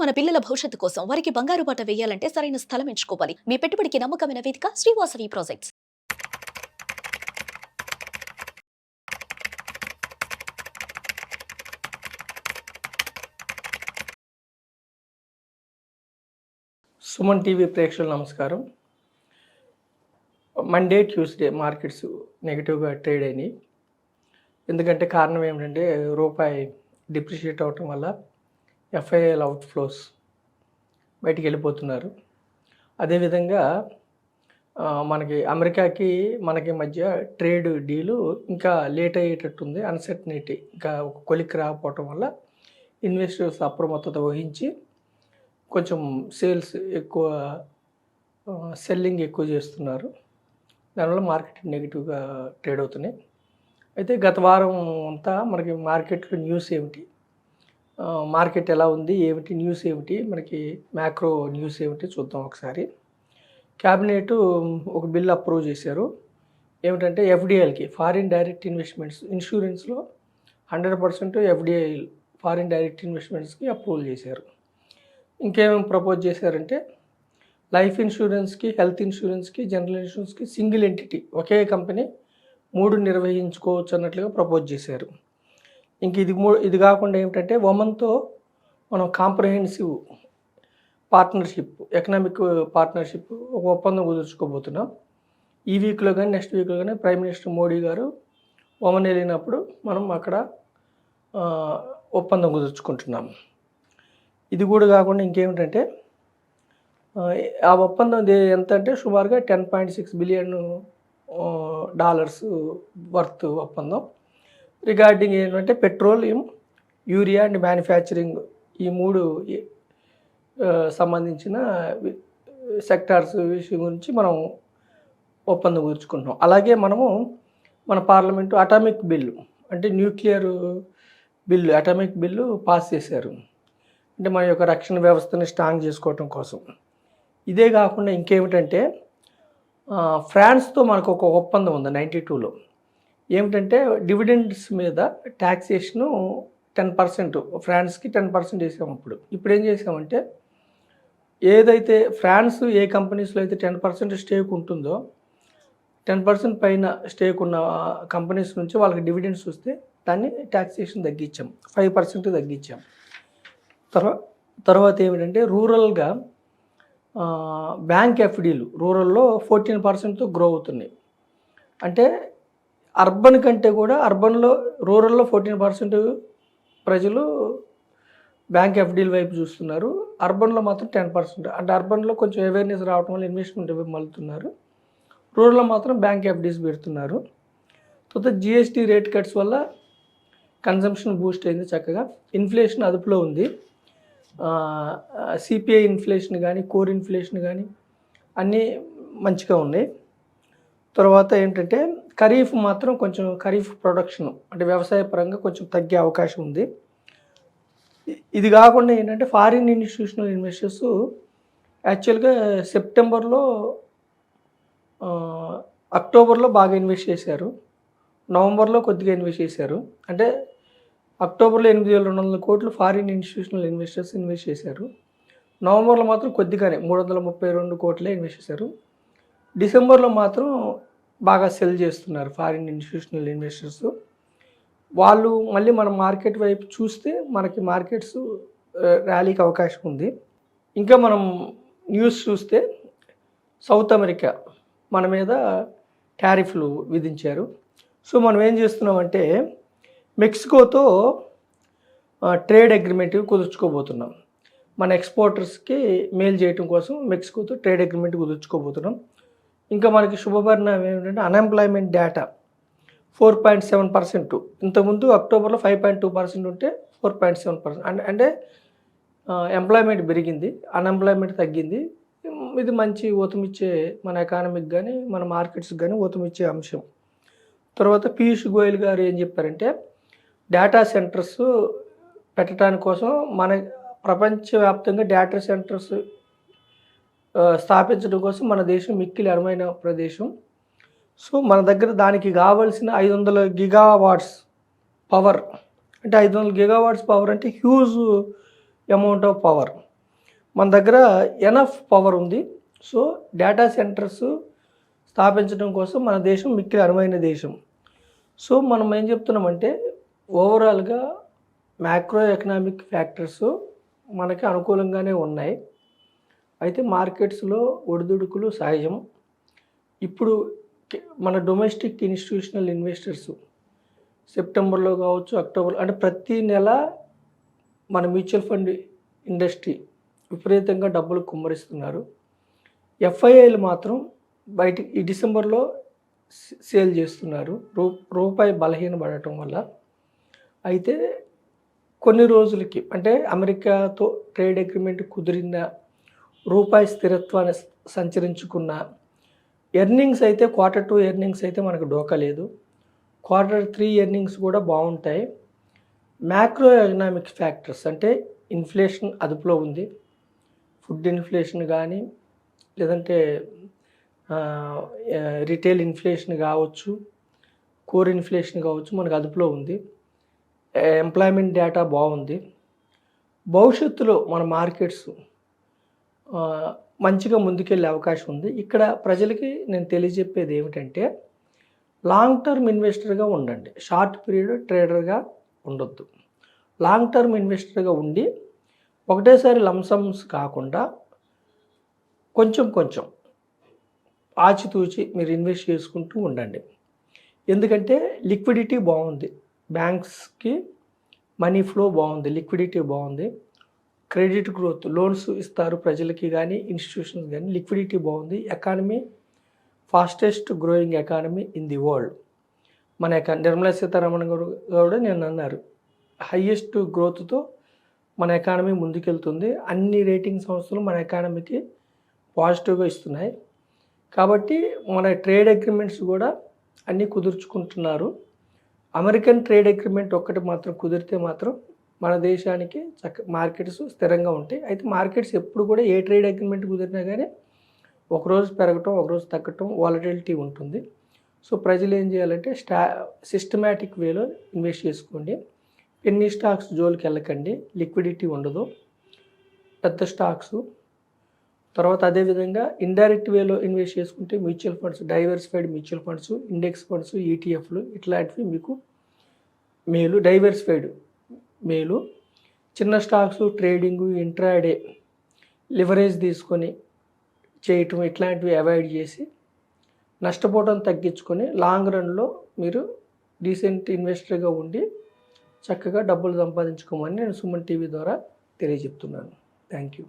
మన పిల్లల భవిష్యత్తు కోసం వారికి బంగారు బాట వేయాలంటే సరైన స్థలం ఎంచుకోవాలి. మీ పెట్టుబడికి నమ్మకమైన వేదిక శ్రీవాసవి ప్రాజెక్ట్స్. సుమన్ టీవీ ప్రేక్షకులు నమస్కారం. మండే ట్యూస్డే మార్కెట్స్ నెగిటివ్గా ట్రేడ్ అయినాయి. ఎందుకంటే కారణం ఏమిటంటే రూపాయి డిప్రిషియేట్ అవటం వల్ల ఎఫ్ఐఎల్ అవుట్ఫ్లోస్ బయటికి వెళ్ళిపోతున్నారు. అదేవిధంగా మనకి అమెరికాకి మనకి మధ్య ట్రేడ్ డీలు ఇంకా లేట్ అయ్యేటట్టుంది. అన్సర్టనిటీ ఇంకా ఒక కొలిక్కి రాకపోవటం వల్ల ఇన్వెస్టర్స్ అప్రమత్తత వహించి కొంచెం సేల్స్ ఎక్కువ, సెల్లింగ్ ఎక్కువ చేస్తున్నారు. దానివల్ల మార్కెట్ నెగిటివ్గా ట్రేడ్ అవుతున్నాయి. అయితే గత వారం అంతా మనకి మార్కెట్లో న్యూస్ ఏమిటి, మార్కెట్ ఎలా ఉంది, ఏమిటి న్యూస్ ఏమిటి, మనకి మ్యాక్రో న్యూస్ ఏమిటి చూద్దాం ఒకసారి. క్యాబినెట్ ఒక బిల్ అప్రూవ్ చేశారు. ఏమిటంటే ఎఫ్డిఐలకి, ఫారిన్ డైరెక్ట్ ఇన్వెస్ట్మెంట్స్, ఇన్సూరెన్స్లో 100% ఎఫ్డిఐ ఫారిన్ డైరెక్ట్ ఇన్వెస్ట్మెంట్స్కి అప్రూవల్ చేశారు. ఇంకేమేమి ప్రపోజ్ చేశారంటే లైఫ్ ఇన్సూరెన్స్కి, హెల్త్ ఇన్సూరెన్స్కి, జనరల్ ఇన్సూరెన్స్కి సింగిల్ ఎంటిటీ ఒకే కంపెనీ 3 నిర్వహించుకోవచ్చు అన్నట్లుగా ప్రపోజ్ చేశారు. ఇంక ఇది కాకుండా ఏమిటంటే ఉమెన్తో మనం కాంప్రహెన్సివ్ పార్ట్నర్షిప్, ఎకనామిక్ పార్ట్నర్షిప్ ఒక ఒప్పందం కుదుర్చుకోబోతున్నాం. ఈ వీక్లో కానీ నెక్స్ట్ వీక్లో కానీ ప్రైమ్ మినిస్టర్ మోడీ గారు ఒమన్ వెళ్ళినప్పుడు మనం అక్కడ ఒప్పందం కుదుర్చుకుంటున్నాం. ఇది కూడా కాకుండా ఇంకేమిటంటే ఆ ఒప్పందం ఎంత అంటే సుమారుగా $10.6 బిలియన్ వర్త్ ఒప్పందం. రిగార్డింగ్ ఏంటంటే పెట్రోలియం, యూరియా అండ్ మ్యానుఫ్యాక్చరింగ్, ఈ 3 సంబంధించిన సెక్టార్స్ విషయం గురించి మనం ఒప్పందం కుదుర్చుకుంటున్నాం. అలాగే మనము మన పార్లమెంటు అటామిక్ బిల్లు అంటే nuclear bill, atomic bill pass చేశారు. అంటే మన యొక్క రక్షణ వ్యవస్థని స్ట్రాంగ్ చేసుకోవటం కోసం. ఇదే కాకుండా ఇంకేమిటంటే ఫ్రాన్స్తో మనకు ఒక ఒప్పందం ఉంది 92లో. ఏమిటంటే డివిడెండ్స్ మీద ట్యాక్సేషను 10%, ఫ్రాన్స్కి 10% వేసాము. ఇప్పుడు ఏం చేసామంటే ఏదైతే ఫ్రాన్స్ ఏ కంపెనీస్లో అయితే 10% స్టేక్ ఉంటుందో 10% పైన స్టేక్ ఉన్న కంపెనీస్ నుంచి వాళ్ళకి డివిడెండ్స్ వస్తే దాన్ని ట్యాక్సేషన్ తగ్గించాం, 5% తగ్గించాం. తర్వాత ఏమిటంటే రూరల్గా బ్యాంక్ ఎఫ్డీలు రూరల్లో 14%తో గ్రో అవుతున్నాయి. అంటే అర్బన్ కంటే కూడా రూరల్లో 14% ప్రజలు బ్యాంక్ ఎఫ్డీల వైపు చూస్తున్నారు. అర్బన్లో మాత్రం 10%. అంటే అర్బన్లో కొంచెం అవేర్నెస్ రావడం వల్ల ఇన్వెస్ట్మెంట్ మలుతున్నారు. రూరల్లో మాత్రం బ్యాంక్ ఎఫ్డీస్ పెడుతున్నారు. తర్వాత జిఎస్టీ రేట్ కట్స్ వల్ల కన్జంప్షన్ బూస్ట్ అయింది చక్కగా. ఇన్ఫ్లేషన్ అదుపులో ఉంది. సిపిఐ ఇన్ఫ్లేషన్ కానీ, కోర్ ఇన్ఫ్లేషన్ కానీ అన్నీ మంచిగా ఉన్నాయి. తర్వాత ఏంటంటే ఖరీఫ్ మాత్రం కొంచెం ఖరీఫ్ ప్రొడక్షన్ అంటే వ్యవసాయ పరంగా కొంచెం తగ్గే అవకాశం ఉంది. ఇది కాకుండా ఏంటంటే ఫారిన్ ఇన్స్టిట్యూషనల్ ఇన్వెస్టర్స్ యాక్చువల్గా అక్టోబర్లో బాగా ఇన్వెస్ట్ చేశారు, నవంబర్లో కొద్దిగా ఇన్వెస్ట్ చేశారు. అంటే అక్టోబర్లో 8,200 కోట్లు ఫారిన్ ఇన్స్టిట్యూషనల్ ఇన్వెస్టర్స్ ఇన్వెస్ట్ చేశారు. నవంబర్లో మాత్రం కొద్దిగానే 332 కోట్లే ఇన్వెస్ట్ చేశారు. డిసెంబర్లో మాత్రం బాగా సెల్ చేస్తున్నారు ఫారిన్ ఇన్స్టిట్యూషనల్ ఇన్వెస్టర్స్. వాళ్ళు మళ్ళీ మన మార్కెట్ వైపు చూస్తే మనకి మార్కెట్స్ ర్యాలీకి అవకాశం ఉంది. ఇంకా మనం న్యూస్ చూస్తే సౌత్ అమెరికా మన మీద టారిఫ్లు విధించారు. సో మనం ఏం చేస్తున్నామంటే మెక్సికోతో ట్రేడ్ అగ్రిమెంట్ కుదుర్చుకోబోతున్నాం. మన ఎక్స్పోర్టర్స్కి మేలు చేయడం కోసం మెక్సికోతో ట్రేడ్ అగ్రిమెంట్ కుదుర్చుకోబోతున్నాం. ఇంకా మనకి శుభపరిణామం ఏమిటంటే అన్ఎంప్లాయ్మెంట్ డేటా 4.7%. ఇంతకుముందు అక్టోబర్లో 5.2% ఉంటే 4.7%. అంటే ఎంప్లాయ్మెంట్ పెరిగింది, అన్ఎంప్లాయ్మెంట్ తగ్గింది. ఇది మంచి ఊతమిచ్చే మన ఎకానమీకి కానీ మన మార్కెట్స్కి కానీ ఊతమిచ్చే అంశం. తర్వాత పీయూష్ గోయల్ గారు ఏం చెప్పారంటే డేటా సెంటర్స్ పెట్టడానికి కోసం మన ప్రపంచవ్యాప్తంగా డేటా సెంటర్స్ స్థాపించడం కోసం మన దేశం మిక్కిలి అనువైన ప్రదేశం. సో మన దగ్గర దానికి కావాల్సిన 500 గిగావాట్స్ పవర్, అంటే 500 గిగావాట్స్ పవర్ అంటే హ్యూజ్ అమౌంట్ ఆఫ్ పవర్. మన దగ్గర ఎనఫ్ పవర్ ఉంది. సో డేటా సెంటర్స్ స్థాపించడం కోసం మన దేశం మిక్కిలి అనువైన దేశం. సో మనం ఏం చెప్తున్నామంటే ఓవరాల్గా మ్యాక్రో ఎకనామిక్ ఫ్యాక్టర్స్ మనకి అనుకూలంగానే ఉన్నాయి. అయితే మార్కెట్స్లో ఒడిదుడుకులు సహజం. ఇప్పుడు మన డొమెస్టిక్ ఇన్స్టిట్యూషనల్ ఇన్వెస్టర్స్ సెప్టెంబర్లో కావచ్చు, అక్టోబర్ అంటే ప్రతి నెల మన మ్యూచువల్ ఫండ్ ఇండస్ట్రీ విపరీతంగా డబ్బులు కుమ్మరిస్తున్నారు. ఎఫ్ఐఐలు మాత్రం ఈ డిసెంబర్లో సేల్ చేస్తున్నారు రూపాయి బలహీనపడటం వల్ల. అయితే కొన్ని రోజులకి అంటే అమెరికాతో ట్రేడ్ అగ్రిమెంట్ కుదిరిన రూపాయి స్థిరత్వాన్ని సంచరించుకున్న ఎర్నింగ్స్ అయితే Q2 ఎర్నింగ్స్ అయితే మనకు డోకా లేదు. Q3 ఎర్నింగ్స్ కూడా బాగుంటాయి. మ్యాక్రో ఎకనామిక్ ఫ్యాక్టర్స్ అంటే ఇన్ఫ్లేషన్ అదుపులో ఉంది. ఫుడ్ ఇన్ఫ్లేషన్ కానీ లేదంటే రిటైల్ ఇన్ఫ్లేషన్ కావచ్చు, కోర్ ఇన్ఫ్లేషన్ కావచ్చు, మనకు అదుపులో ఉంది. ఎంప్లాయ్మెంట్ డేటా బాగుంది. భవిష్యత్తులో మన మార్కెట్స్ మంచిగా ముందుకెళ్ళే అవకాశం ఉంది. ఇక్కడ ప్రజలకి నేను తెలియజెప్పేది ఏమిటంటే లాంగ్ టర్మ్ ఇన్వెస్టర్గా ఉండండి, షార్ట్ పీరియడ్ ట్రేడర్గా ఉండొద్దు. లాంగ్ టర్మ్ ఇన్వెస్టర్గా ఉండి ఒకటేసారి లంసమ్స్ కాకుండా కొంచెం కొంచెం ఆచితూచి మీరు ఇన్వెస్ట్ చేసుకుంటూ ఉండండి. ఎందుకంటే లిక్విడిటీ బాగుంది, బ్యాంక్స్కి మనీ ఫ్లో బాగుంది, లిక్విడిటీ బాగుంది, క్రెడిట్ గ్రోత్ లోన్స్ ఇస్తారు ప్రజలకి కానీ ఇన్స్టిట్యూషన్స్ కానీ, లిక్విడిటీ బాగుంది. Economy fastest growing economy in the world. మన నిర్మలా సీతారామన్ గారు కూడా నేను అన్నారు, హయ్యెస్ట్ గ్రోత్తో మన ఎకానమీ ముందుకెళ్తుంది. అన్ని రేటింగ్ సంస్థలు మన ఎకానమీకి పాజిటివ్గా ఇస్తున్నాయి. కాబట్టి మన ట్రేడ్ అగ్రిమెంట్స్ కూడా అన్నీ కుదుర్చుకుంటున్నారు. అమెరికన్ ట్రేడ్ అగ్రిమెంట్ ఒక్కటి మాత్రం కుదిరితే మాత్రం మన దేశానికి మార్కెట్స్ స్థిరంగా ఉంటాయి. అయితే మార్కెట్స్ ఎప్పుడు కూడా ఏ ట్రేడ్ అగ్రిమెంట్ కుదిరినా కానీ ఒకరోజు పెరగటం ఒకరోజు తగ్గటం వాలటిలిటీ ఉంటుంది. సో ప్రజలు ఏం చేయాలంటే సిస్టమేటిక్ వేలో ఇన్వెస్ట్ చేసుకోండి. పెన్నీ స్టాక్స్ జోలికి వెళ్ళకండి, లిక్విడిటీ ఉండదు పెద్ద స్టాక్స్. తర్వాత అదేవిధంగా ఇండైరెక్ట్ వేలో ఇన్వెస్ట్ చేసుకుంటే mutual funds, diversified mutual funds, index funds, ఈటీఎఫ్లు ఇట్లాంటివి మీకు మేలు. డైవర్సిఫైడ్ మేలు. చిన్న స్టాక్స్ ట్రేడింగు, ఇంట్రాడే, లివరేజ్ తీసుకొని చేయటం ఇట్లాంటివి అవాయిడ్ చేసి నష్టపోవడం తగ్గించుకొని లాంగ్ రన్లో మీరు డీసెంట్ ఇన్వెస్టర్గా ఉండి చక్కగా డబ్బులు సంపాదించుకోమని నేను సుమన్ టీవీ ద్వారా తెలియజెప్తున్నాను. Thank you.